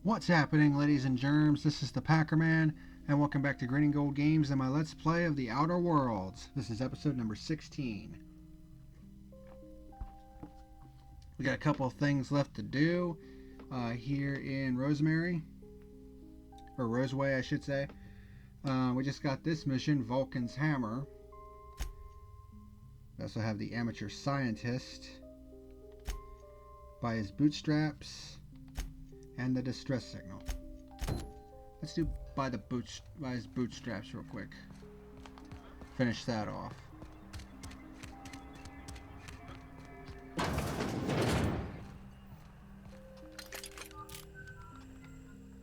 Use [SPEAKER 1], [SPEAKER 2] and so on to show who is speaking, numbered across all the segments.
[SPEAKER 1] What's happening, ladies and germs? This is the PackerMan, and welcome back to Green and Gold Games and my Let's Play of the Outer Worlds. This is episode number 16. We got a couple of things left to do here in Roseway, I should say. We just got this mission, Vulcan's Hammer. We also have the amateur scientist by his bootstraps and the distress signal. Let's do by his bootstraps real quick. Finish that off.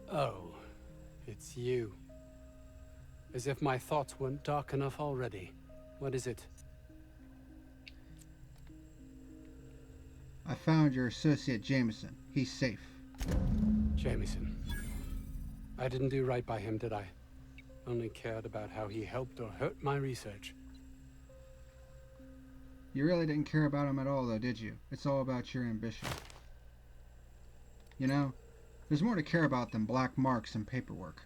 [SPEAKER 2] Oh, it's you. As if my thoughts weren't dark enough already. What is it?
[SPEAKER 1] I found your associate Jameson. He's safe.
[SPEAKER 2] Jameson. I didn't do right by him, did I? Only cared about how he helped or hurt my research.
[SPEAKER 1] You really didn't care about him at all, though, did you? It's all about your ambition. You know, there's more to care about than black marks and paperwork.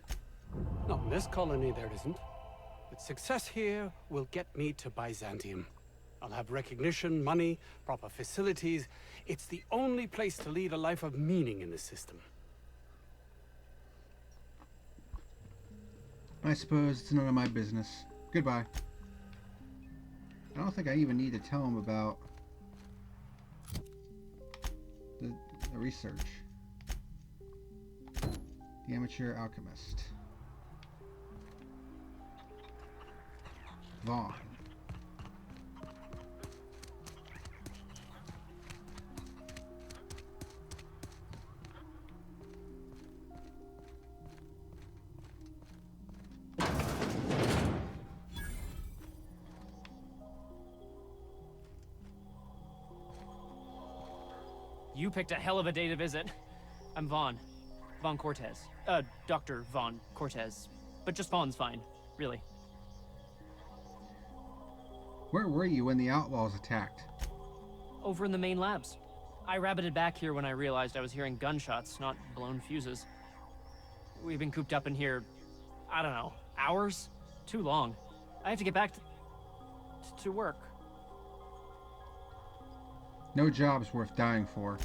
[SPEAKER 2] Not in this colony, there isn't. But success here will get me to Byzantium. I'll have recognition, money, proper facilities. It's the only place to lead a life of meaning in the system.
[SPEAKER 1] I suppose it's none of my business. Goodbye. I don't think I even need to tell him about the research. The amateur alchemist. Vaughn.
[SPEAKER 3] You picked a hell of a day to visit. I'm Vaughn. Vaughn Cortez. Dr. Vaughn Cortez. But just Vaughn's fine, really.
[SPEAKER 1] Where were you when the outlaws attacked?
[SPEAKER 3] Over in the main labs. I rabbited back here when I realized I was hearing gunshots, not blown fuses. We've been cooped up in here, I don't know, hours? Too long. I have to get back to work.
[SPEAKER 1] No job's worth dying for.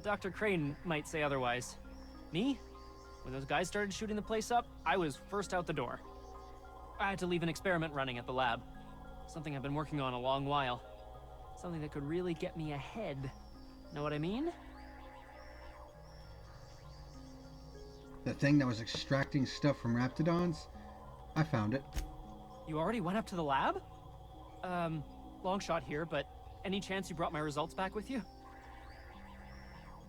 [SPEAKER 3] Dr. Crane might say otherwise. Me? When those guys started shooting the place up, I was first out the door. I had to leave an experiment running at the lab. Something I've been working on a long while. Something that could really get me ahead. Know what I mean?
[SPEAKER 1] The thing that was extracting stuff from raptidons? I found it.
[SPEAKER 3] You already went up to the lab? Long shot here, but any chance you brought my results back with you?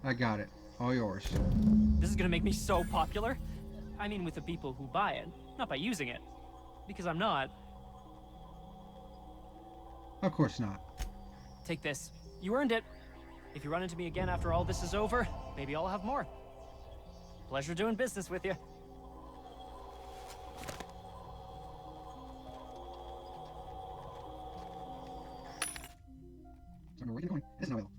[SPEAKER 1] I got it. All yours.
[SPEAKER 3] This is gonna make me so popular. I mean with the people who buy it, not by using it. Because I'm not.
[SPEAKER 1] Of course not.
[SPEAKER 3] Take this. You earned it. If you run into me again after all this is over, maybe I'll have more. Pleasure doing business with you.
[SPEAKER 1] So where are you going? It's an oil.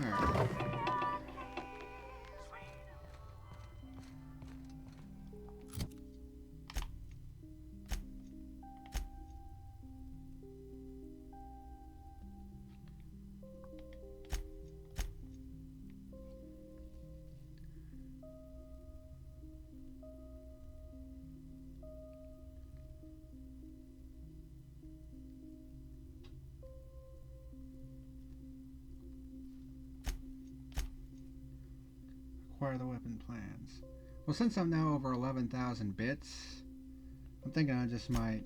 [SPEAKER 1] Alright. Acquire the weapon plans. Well, since I'm now over 11,000 bits, I'm thinking I just might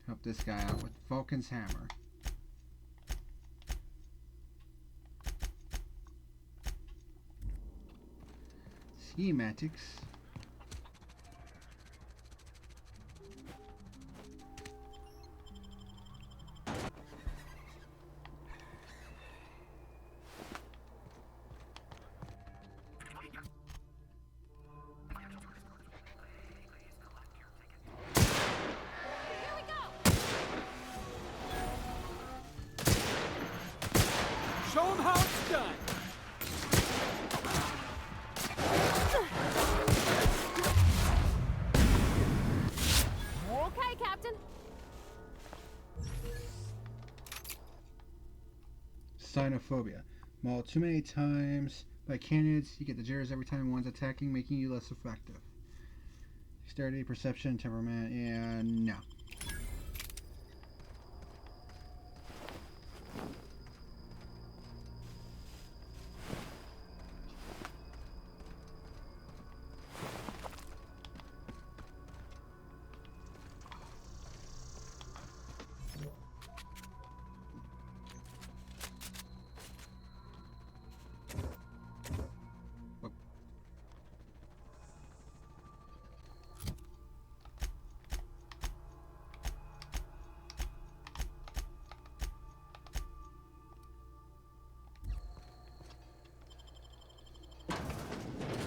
[SPEAKER 1] help this guy out with Vulcan's Hammer. Schematics.
[SPEAKER 4] done.
[SPEAKER 5] Okay, Captain.
[SPEAKER 1] Cynophobia. Mauled too many times by candidates, you get the jitters every time one's attacking, making you less effective. Dexterity, perception, temperament, and no.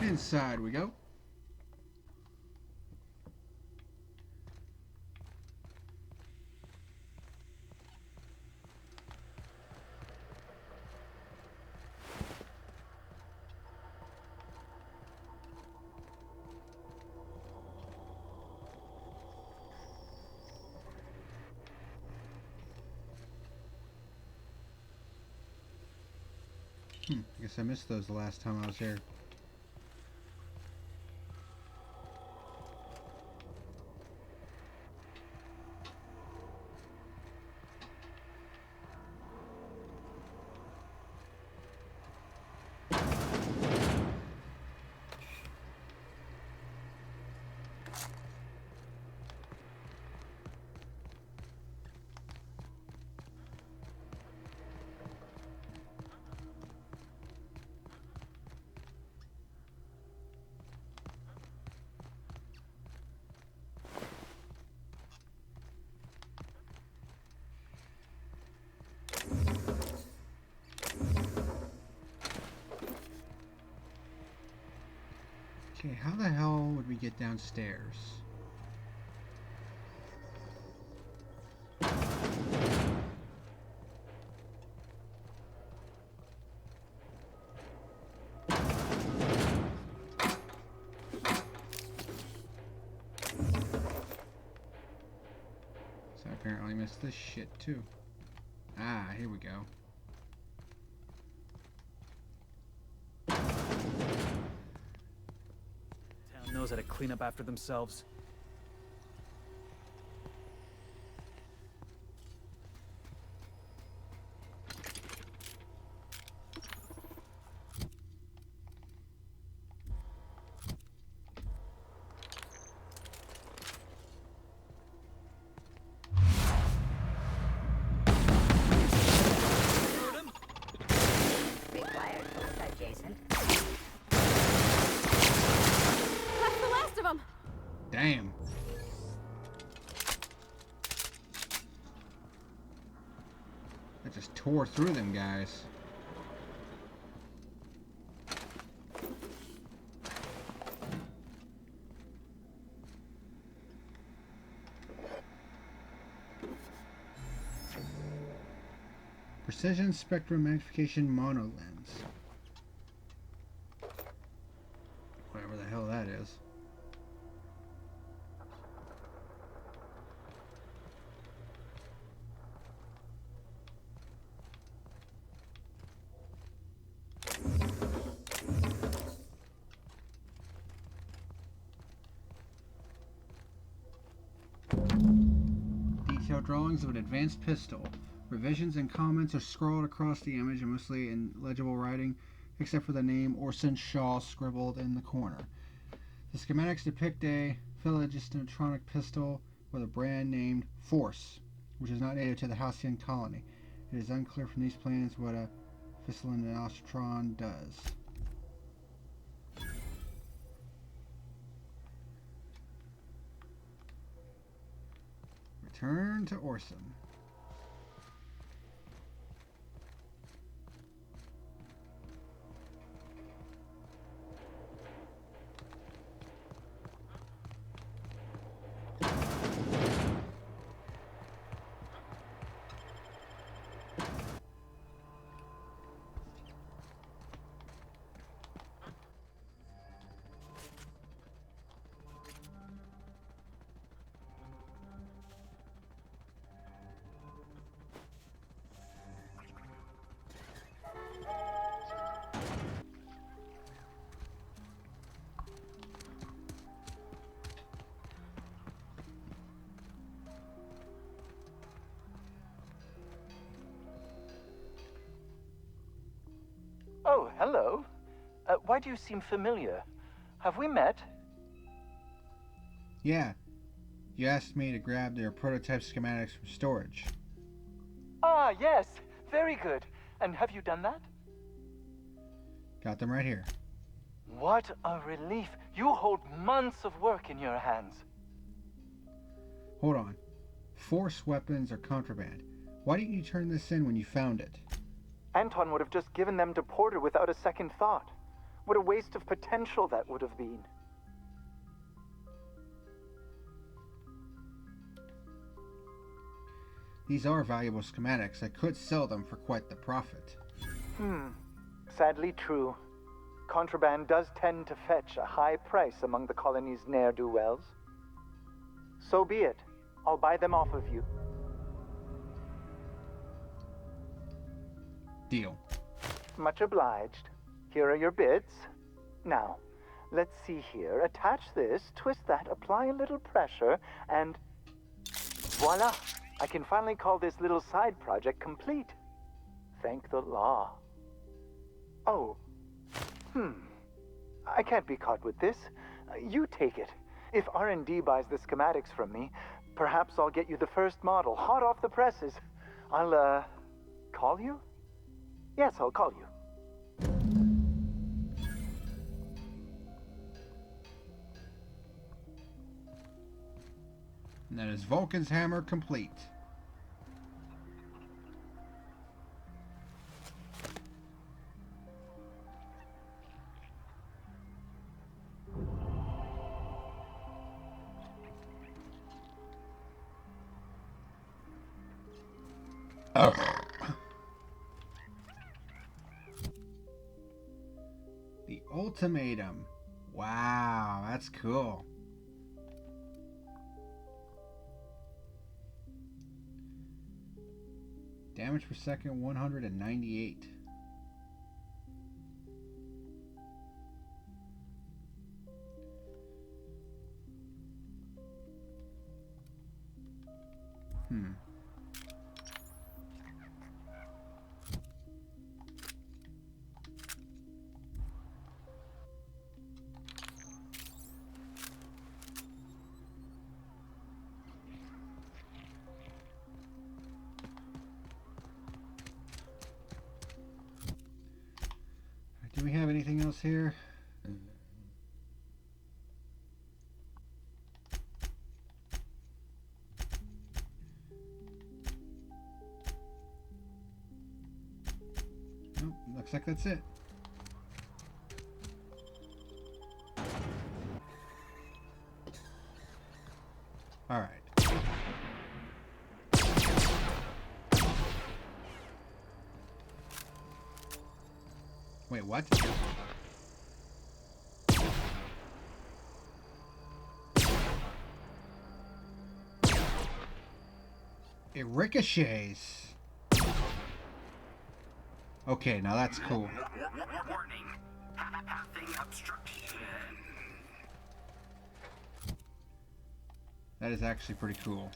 [SPEAKER 1] Inside we go. I guess I missed those the last time I was here. Okay, how the hell would we get downstairs? So I apparently missed this shit too. Ah, here we go.
[SPEAKER 4] Town knows how to clean up after themselves.
[SPEAKER 6] Required full adjacent.
[SPEAKER 5] That's the last of them.
[SPEAKER 1] Damn. I just tore through them guys. Precision spectrum magnification monolens. Whatever the hell that is. Detailed drawings of an advanced pistol. Revisions and comments are scrawled across the image and mostly in legible writing, except for the name Orson Shaw scribbled in the corner. The schematics depict a phlogistotronic pistol with a brand named Force, which is not native to the Halcyon colony. It is unclear from these plans what a phlogistotronic does. Return to Orson.
[SPEAKER 6] hello. Why do you seem familiar? Have we met?
[SPEAKER 1] Yeah. You asked me to grab their prototype schematics from storage.
[SPEAKER 6] Ah, yes. Very good. And have you done that?
[SPEAKER 1] Got them right here.
[SPEAKER 6] What a relief. You hold months of work in your hands.
[SPEAKER 1] Hold on. Force weapons are contraband. Why didn't you turn this in when you found it?
[SPEAKER 6] Anton would have just given them to Porter without a second thought. What a waste of potential that would have been.
[SPEAKER 1] These are valuable schematics. I could sell them for quite the profit.
[SPEAKER 6] Sadly true. Contraband does tend to fetch a high price among the colony's ne'er-do-wells. So be it. I'll buy them off of you.
[SPEAKER 1] Deal.
[SPEAKER 6] Much obliged. Here are your bits. Now, let's see here. Attach this, twist that, apply a little pressure, and voila! I can finally call this little side project complete. Thank the law. Oh. I can't be caught with this. You take it. If R&D buys the schematics from me, perhaps I'll get you the first model, hot off the presses. I'll, call you? Yes, I'll call you.
[SPEAKER 1] And that is Vulcan's hammer complete. The ultimatum. Wow, that's cool. Damage per second 198. Do we have anything else here? Nope, looks like that's it. All right. Wait, what? It ricochets. Okay, now that's cool.
[SPEAKER 7] Warning. Pathing obstruction.
[SPEAKER 1] That is actually pretty cool.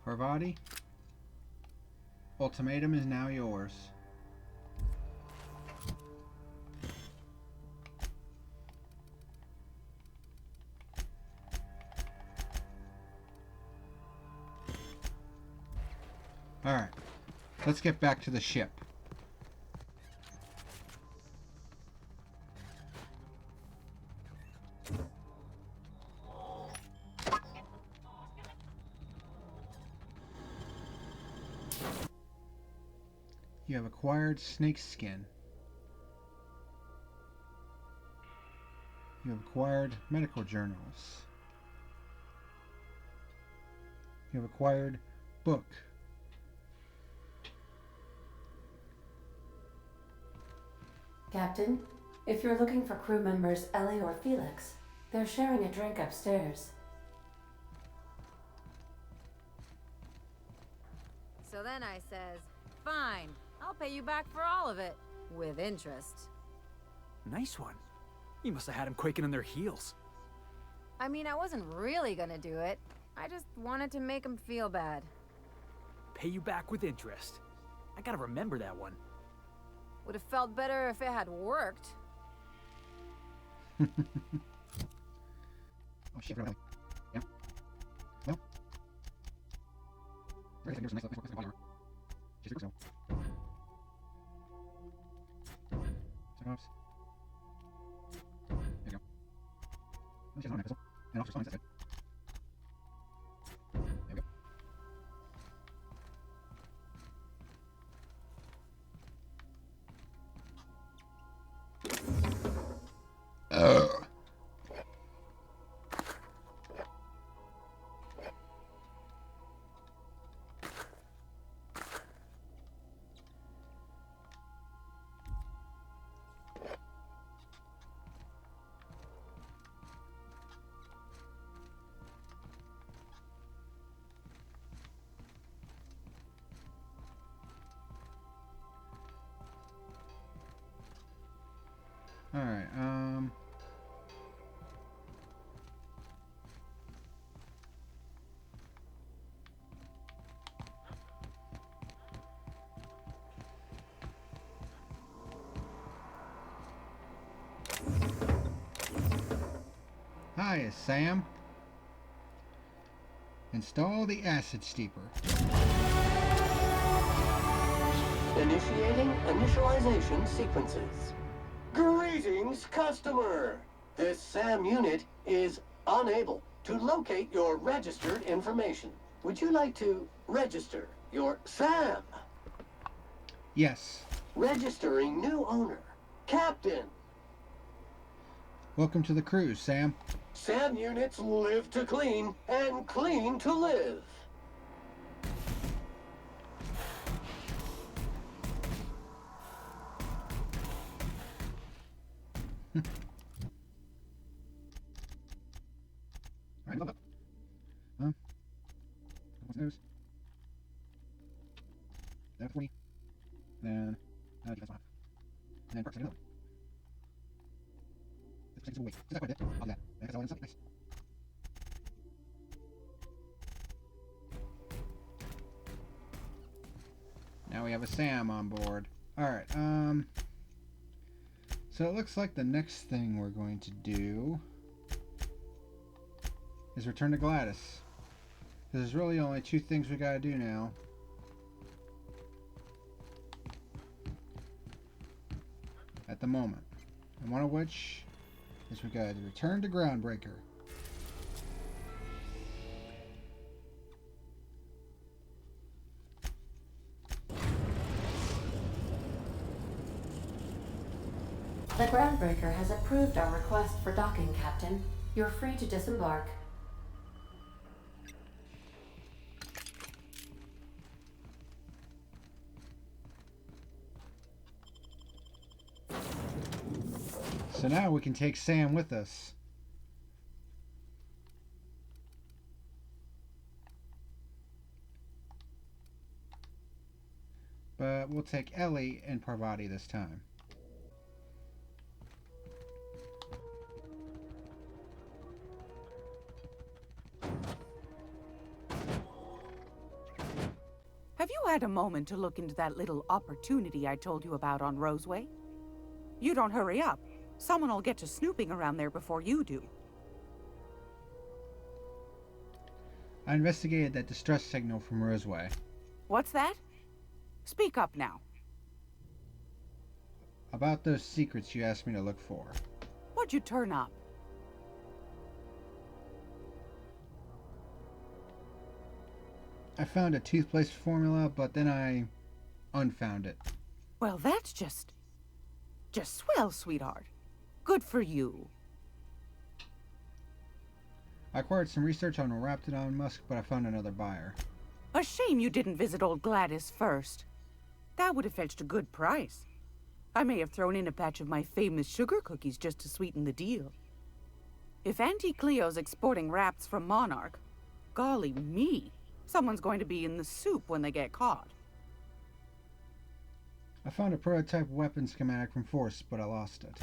[SPEAKER 1] Parvati, ultimatum is now yours. Alright, let's get back to the ship. You have acquired snake skin. You have acquired medical journals. You have acquired book.
[SPEAKER 8] Captain, if you're looking for crew members Ellie or Felix, they're sharing a drink upstairs.
[SPEAKER 5] So then I says, fine, I'll pay you back for all of it, with interest.
[SPEAKER 4] Nice one. You must have had him quaking in their heels.
[SPEAKER 5] I mean, I wasn't really gonna do it. I just wanted to make him feel bad.
[SPEAKER 4] Pay you back with interest. I gotta remember that one.
[SPEAKER 5] Would have felt better if it had worked.
[SPEAKER 1] Oh shit, really? Yeah. Well. There's a nice little body armor. She's so. Turn offs. There you go. Well, she has an automatic pistol. And officer's fine, that's good. There we go. Alright, Hi, Sam. Install the acid steeper.
[SPEAKER 9] Initiating initialization sequences. Greetings, customer! This SAM unit is unable to locate your registered information. Would you like to register your SAM?
[SPEAKER 1] Yes.
[SPEAKER 9] Registering new owner. Captain.
[SPEAKER 1] Welcome to the cruise, Sam.
[SPEAKER 9] SAM units live to clean and clean to live.
[SPEAKER 1] Alright, love it. What's news? Then 40. Then, defense 5. And then perks another. This percentage will wait. That's quite a bit. I'll do that. That's all in something. Nice. Now we have a Sam on board. Alright, so it looks like the next thing we're going to do is return to Gladys. Because there's really only two things we gotta do now. At the moment. And one of which is we gotta return to Groundbreaker.
[SPEAKER 8] The Groundbreaker has approved our request for docking, Captain. You're free to disembark.
[SPEAKER 1] So now we can take Sam with us. But we'll take Ellie and Parvati this time.
[SPEAKER 10] Have you had a moment to look into that little opportunity I told you about on Roseway? You don't hurry up. Someone will get to snooping around there before you do.
[SPEAKER 1] I investigated that distress signal from Roseway.
[SPEAKER 10] What's that? Speak up now.
[SPEAKER 1] About those secrets you asked me to look for.
[SPEAKER 10] What'd you turn up?
[SPEAKER 1] I found a toothpaste formula, but then I unfound it.
[SPEAKER 10] Well, that's just swell, sweetheart. Good for you.
[SPEAKER 1] I acquired some research on Raptidon Musk, but I found another buyer.
[SPEAKER 10] A shame you didn't visit old Gladys first. That would have fetched a good price. I may have thrown in a batch of my famous sugar cookies just to sweeten the deal. If Auntie Cleo's exporting wraps from Monarch, golly me, someone's going to be in the soup when they get caught.
[SPEAKER 1] I found a prototype weapon schematic from Force, but I lost it.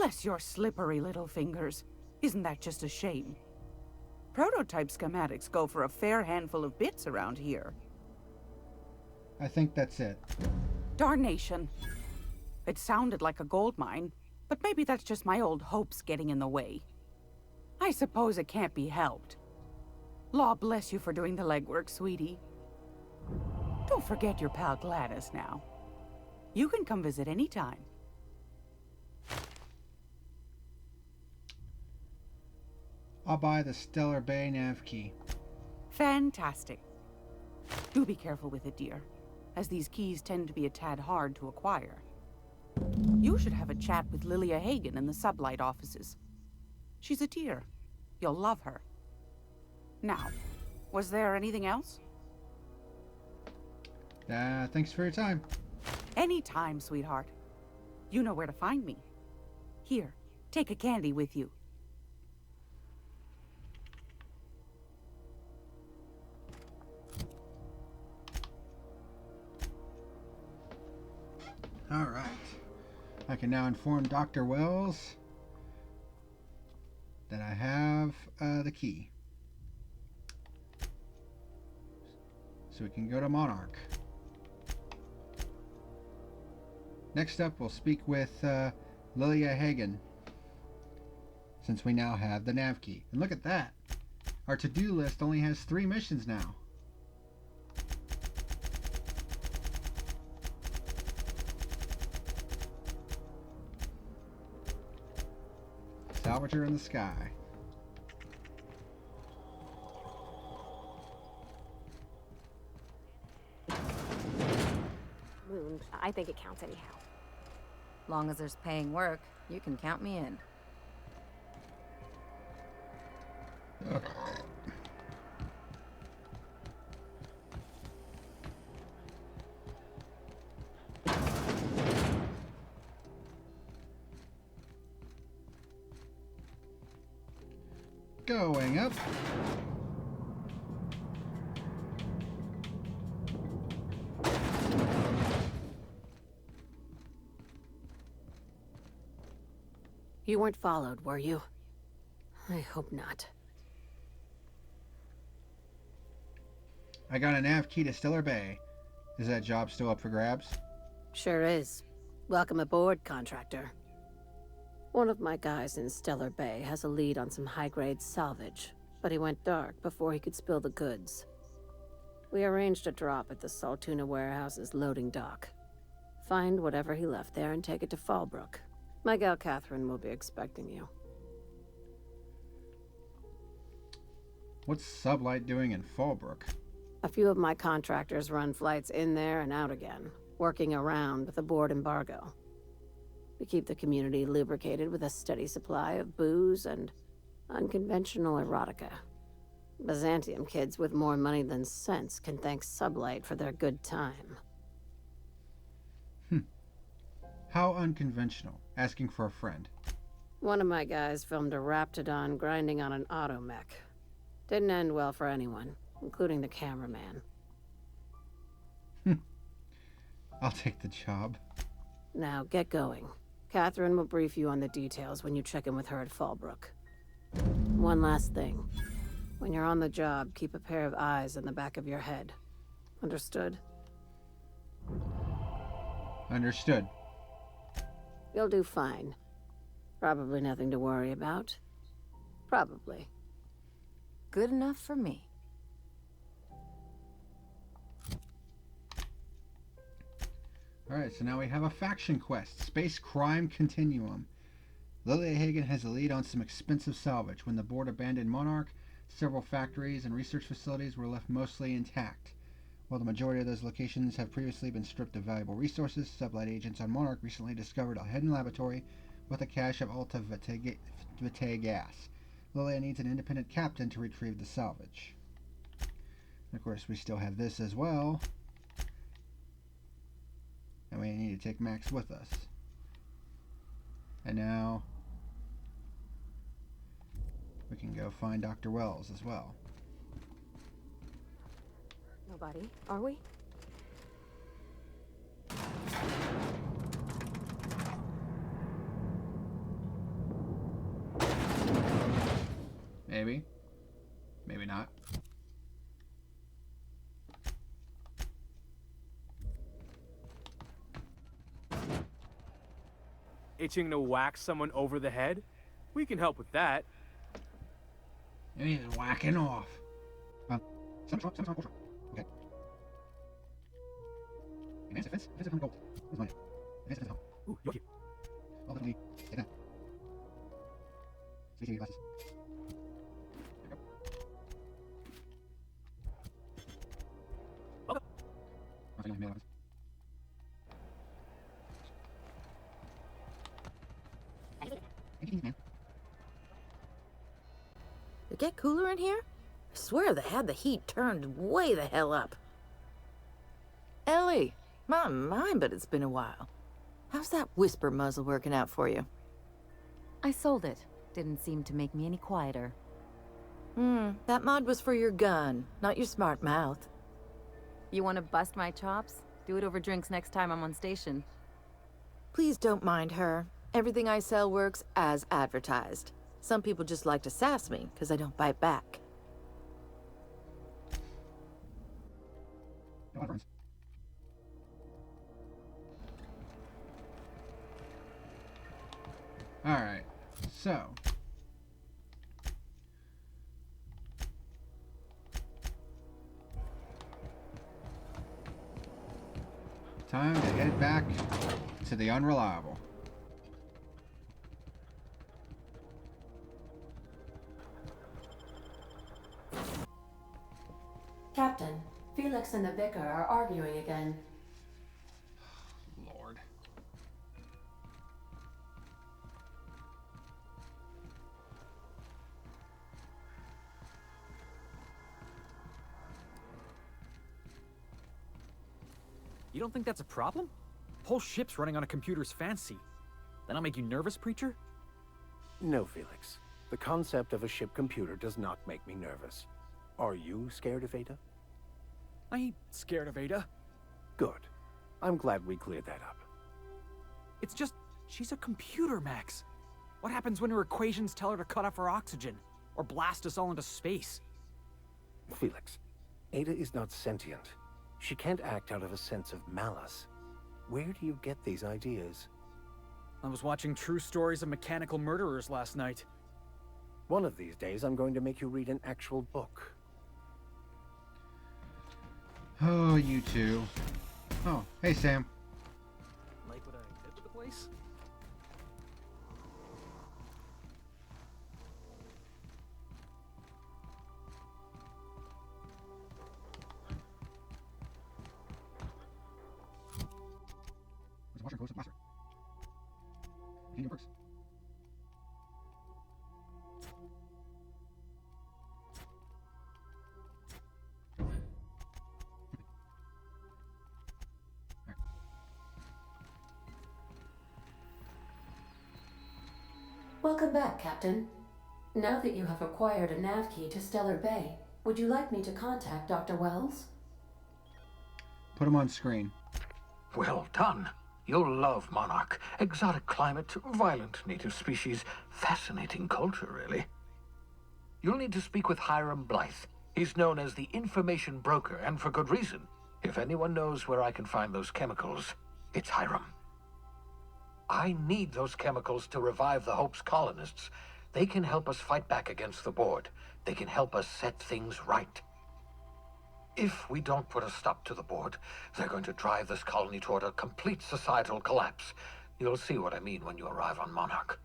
[SPEAKER 10] Bless your slippery little fingers. Isn't that just a shame? Prototype schematics go for a fair handful of bits around here.
[SPEAKER 1] I think that's it.
[SPEAKER 10] Darnation. It sounded like a gold mine, but maybe that's just my old hopes getting in the way. I suppose it can't be helped. Law bless you for doing the legwork, sweetie. Don't forget your pal Gladys now. You can come visit anytime.
[SPEAKER 1] I'll buy the Stellar Bay nav key.
[SPEAKER 10] Fantastic. Do be careful with it, dear, as these keys tend to be a tad hard to acquire. You should have a chat with Lilia Hagen in the Sublight offices. She's a dear. You'll love her. Now, was there anything else?
[SPEAKER 1] Thanks for your time.
[SPEAKER 10] Anytime, sweetheart. You know where to find me. Here, take a candy with you.
[SPEAKER 1] All right. I can now inform Dr. Wells that I have the key. So we can go to Monarch. Next up, we'll speak with Lilia Hagen, since we now have the nav key. And look at that. Our to-do list only has 3 missions now. Salvager in the sky.
[SPEAKER 11] Moon, I think it counts anyhow.
[SPEAKER 5] Long as there's paying work, you can count me in.
[SPEAKER 1] Going up.
[SPEAKER 11] You weren't followed, were you? I hope not.
[SPEAKER 1] I got a nav key to Stellar Bay. Is that job still up for grabs?
[SPEAKER 11] Sure is. Welcome aboard, contractor. One of my guys in Stellar Bay has a lead on some high-grade salvage, but he went dark before he could spill the goods. We arranged a drop at the Saltuna warehouse's loading dock. Find whatever he left there and take it to Fallbrook. My gal Catherine will be expecting you.
[SPEAKER 1] What's Sublight doing in Fallbrook?
[SPEAKER 11] A few of my contractors run flights in there and out again, working around with the board embargo. We keep the community lubricated with a steady supply of booze and unconventional erotica. Byzantium kids with more money than sense can thank Sublight for their good time.
[SPEAKER 1] How unconventional. Asking for a friend.
[SPEAKER 11] One of my guys filmed a Raptidon grinding on an automech. Didn't end well for anyone, including the cameraman.
[SPEAKER 1] I'll take the job.
[SPEAKER 11] Now, get going. Catherine will brief you on the details when you check in with her at Fallbrook. One last thing. When you're on the job, keep a pair of eyes in the back of your head. Understood?
[SPEAKER 1] Understood.
[SPEAKER 11] You'll do fine. Probably nothing to worry about. Probably.
[SPEAKER 5] Good enough for me.
[SPEAKER 1] Alright, so now we have a faction quest. Space Crime Continuum. Lilia Hagen has a lead on some expensive salvage. When the board abandoned Monarch, several factories and research facilities were left mostly intact. While the majority of those locations have previously been stripped of valuable resources, Sublight agents on Monarch recently discovered a hidden laboratory with a cache of Alta Vitae gas. Lilia needs an independent captain to retrieve the salvage. And of course, we still have this as well. And we need to take Max with us. And now we can go find Dr. Wells as well.
[SPEAKER 11] Nobody, are we?
[SPEAKER 4] Itching to whack someone over the head? We can help with that.
[SPEAKER 1] And he's whacking off. Okay. Advance defense. Defensive gold. Where's mine? Advance defense.
[SPEAKER 4] Ooh, you're here.
[SPEAKER 1] Oh, definitely. Take that. Switching your glasses. There we go.
[SPEAKER 4] Okay.
[SPEAKER 1] I think I made it. Man.
[SPEAKER 11] It get cooler in here? I swear they had the heat turned way the hell up. Ellie, my mind, but it's been a while. How's that whisper muzzle working out for you?
[SPEAKER 5] I sold it. Didn't seem to make me any quieter.
[SPEAKER 11] That mod was for your gun, not your smart mouth.
[SPEAKER 5] You want to bust my chops? Do it over drinks next time I'm on station.
[SPEAKER 11] Please don't mind her. Everything I sell works as advertised. Some people just like to sass me, because I don't bite back.
[SPEAKER 1] No friends. Alright, so. Time to head back to the Unreliable.
[SPEAKER 8] Captain, Felix and the Vicar are arguing again.
[SPEAKER 1] Lord.
[SPEAKER 4] You don't think that's a problem? Whole ship's running on a computer's fancy. That'll make you nervous, Preacher?
[SPEAKER 12] No, Felix. The concept of a ship computer does not make me nervous. Are you scared of Ada?
[SPEAKER 4] I ain't scared of Ada.
[SPEAKER 12] Good. I'm glad we cleared that up.
[SPEAKER 4] It's just, she's a computer, Max. What happens when her equations tell her to cut off her oxygen? Or blast us all into space?
[SPEAKER 12] Felix, Ada is not sentient. She can't act out of a sense of malice. Where do you get these ideas?
[SPEAKER 4] I was watching True Stories of Mechanical Murderers last night.
[SPEAKER 12] One of these days, I'm going to make you read an actual book.
[SPEAKER 1] Oh, you two. Oh, hey, Sam.
[SPEAKER 4] Like what I did with the place?
[SPEAKER 1] Where's the washer? Goes to the blaster. Kingdom works.
[SPEAKER 8] Welcome back, Captain. Now that you have acquired a nav key to Stellar Bay, would you like me to contact Dr. Wells?
[SPEAKER 1] Put him on screen.
[SPEAKER 13] Well done. You'll love Monarch. Exotic climate, violent native species, fascinating culture, really. You'll need to speak with Hiram Blythe. He's known as the information broker, and for good reason. If anyone knows where I can find those chemicals, it's Hiram. I need those chemicals to revive the Hope's colonists. They can help us fight back against the board. They can help us set things right. If we don't put a stop to the board, they're going to drive this colony toward a complete societal collapse. You'll see what I mean when you arrive on Monarch.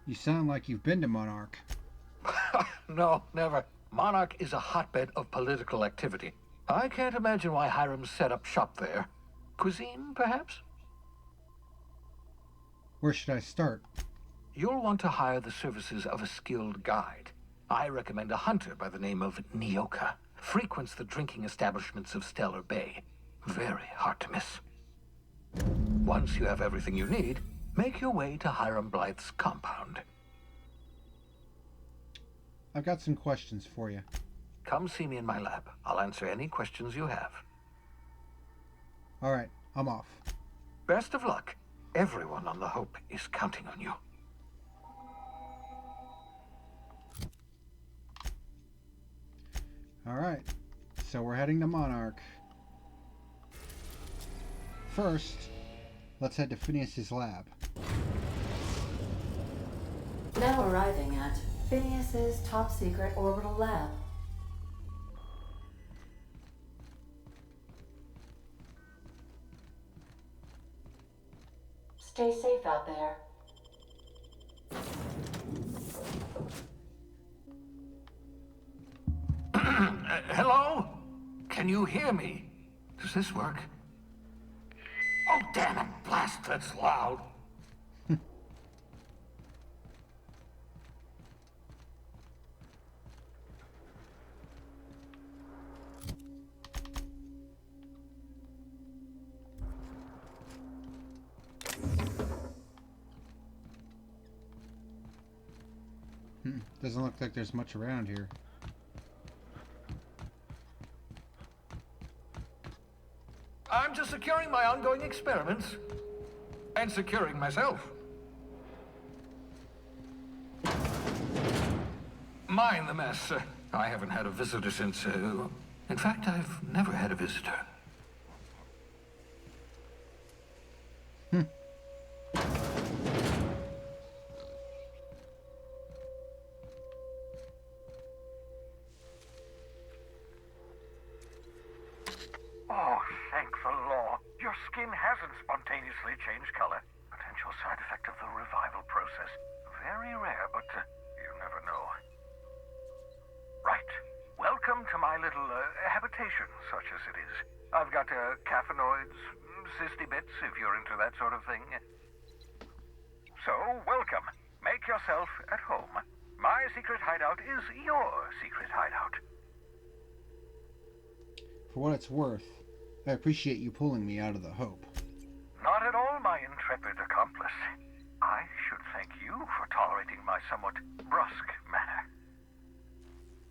[SPEAKER 1] You sound like you've been to Monarch.
[SPEAKER 13] No, never. Monarch is a hotbed of political activity. I can't imagine why Hiram set up shop there. Cuisine, perhaps?
[SPEAKER 1] Where should I start?
[SPEAKER 13] You'll want to hire the services of a skilled guide. I recommend a hunter by the name of Nyoka. Frequents the drinking establishments of Stellar Bay. Very hard to miss. Once you have everything you need, make your way to Hiram Blythe's compound.
[SPEAKER 1] I've got some questions for you.
[SPEAKER 13] Come see me in my lab. I'll answer any questions you have.
[SPEAKER 1] All right, I'm off.
[SPEAKER 13] Best of luck. Everyone on the Hope is counting on you.
[SPEAKER 1] All right, so we're heading to Monarch. First, Let's head to Phineas's lab.
[SPEAKER 8] Now arriving at Phineas's top secret orbital lab. Stay safe out there.
[SPEAKER 13] Hello? Can you hear me? Does this work? Oh, damn it! Blast, that's loud.
[SPEAKER 1] Doesn't look like there's much around here.
[SPEAKER 13] I'm just securing my ongoing experiments. And securing myself. Mind the mess. I haven't had a visitor since... in fact, I've never had a visitor.
[SPEAKER 7] Oh, thank the law. Your skin hasn't spontaneously changed color. Potential side effect of the revival process. Very rare, but you never know. Right. Welcome to my little habitation, such as it is. I've got caffeinoids, cysty bits, if you're into that sort of thing. So, welcome. Make yourself at home. My secret hideout is your secret hideout.
[SPEAKER 1] For what it's worth, I appreciate you pulling me out of the Hope.
[SPEAKER 7] Not at all, my intrepid accomplice. I should thank you for tolerating my somewhat brusque manner.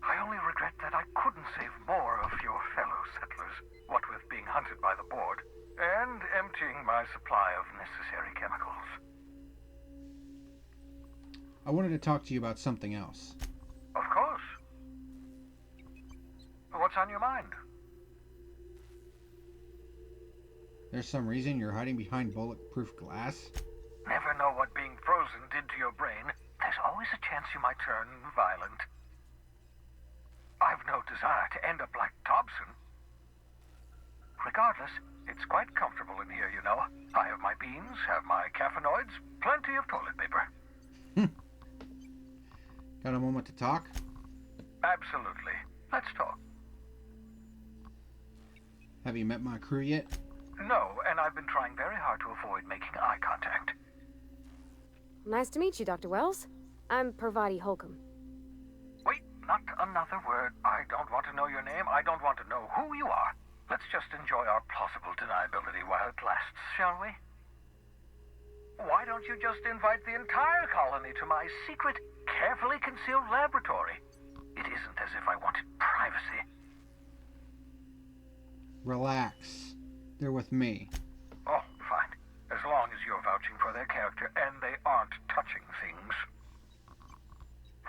[SPEAKER 7] I only regret that I couldn't save more of your fellow settlers, what with being hunted by the board, and emptying my supply of necessary chemicals.
[SPEAKER 1] I wanted to talk to you about something else.
[SPEAKER 7] Of course. What's on your mind?
[SPEAKER 1] There's some reason you're hiding behind bulletproof glass?
[SPEAKER 7] Never know what being frozen did to your brain. There's always a chance you might turn violent. I've no desire to end up like Dobson. Regardless, it's quite comfortable in here, you know. I have my beans, have my caffeinoids, plenty of toilet paper.
[SPEAKER 1] Got a moment to talk?
[SPEAKER 7] Absolutely. Let's talk.
[SPEAKER 1] Have you met my crew yet?
[SPEAKER 7] No, and I've been trying very hard to avoid making eye contact.
[SPEAKER 5] Nice to meet you, Dr. Wells. I'm Parvati Holcomb.
[SPEAKER 7] Wait, not another word. I don't want to know your name. I don't want to know who you are. Let's just enjoy our plausible deniability while it lasts, shall we? Why don't you just invite the entire colony to my secret, carefully concealed laboratory? It isn't as if I wanted privacy.
[SPEAKER 1] Relax. They're with me.
[SPEAKER 7] Oh, fine. As long as you're vouching for their character and they aren't touching things.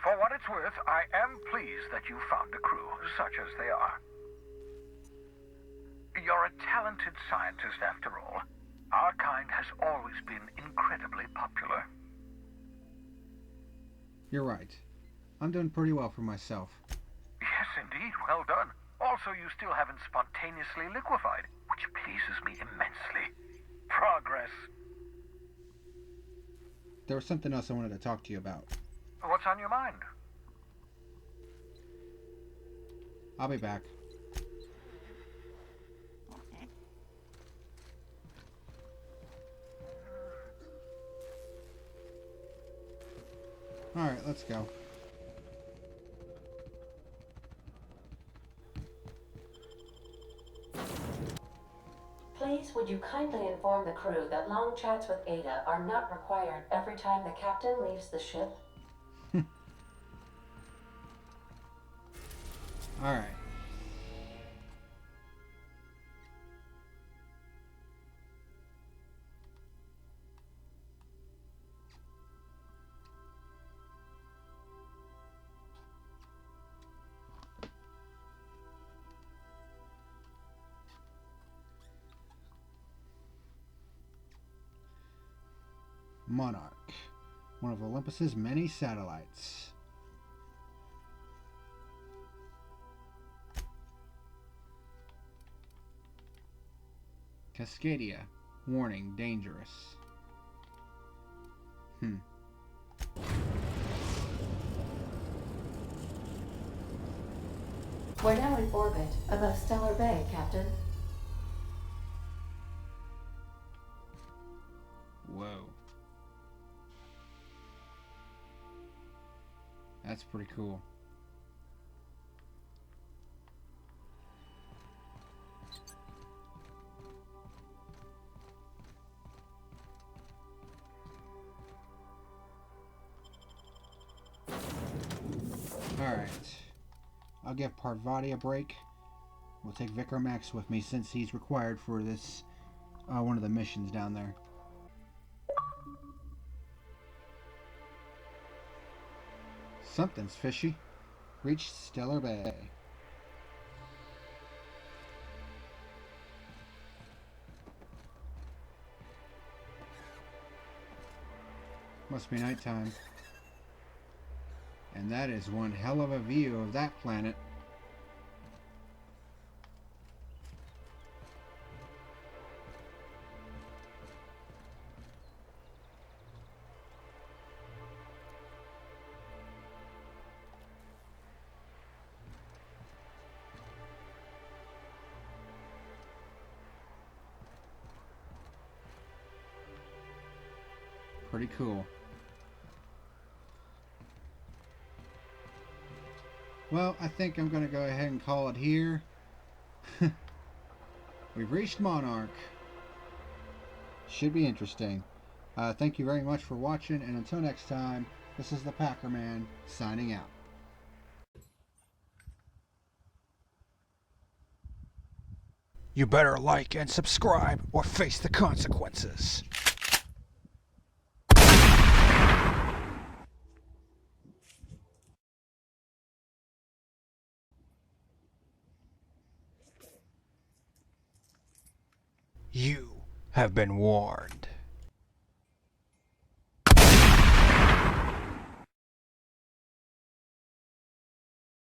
[SPEAKER 7] For what it's worth, I am pleased that you found a crew, such as they are. You're a talented scientist, after all. Our kind has always been incredibly popular.
[SPEAKER 1] You're right. I'm doing pretty well for myself.
[SPEAKER 7] Yes, indeed. Well done. Also, you still haven't spontaneously liquefied, which pleases me immensely. Progress.
[SPEAKER 1] There was something else I wanted to talk to you about.
[SPEAKER 7] What's on your mind?
[SPEAKER 1] I'll be back. Alright, let's go.
[SPEAKER 8] Please, would you kindly inform the crew that long chats with Ada are not required every time the captain leaves the ship?
[SPEAKER 1] Alright. Monarch, one of Olympus's many satellites. Cascadia, warning, dangerous.
[SPEAKER 8] We're now in orbit above Stellar Bay, Captain.
[SPEAKER 1] Whoa. That's pretty cool. Alright. I'll give Parvati a break. We'll take Vicar Max with me since he's required for this, one of the missions down there. Something's fishy. Reach Stellar Bay. Must be nighttime. And that is one hell of a view of that planet. Pretty cool. Well, I think I'm going to go ahead and call it here. We've reached Monarch. Should be interesting. Thank you very much for watching, and until next time, this is the PackerMan signing out. You better like and subscribe or face the consequences. You have been warned.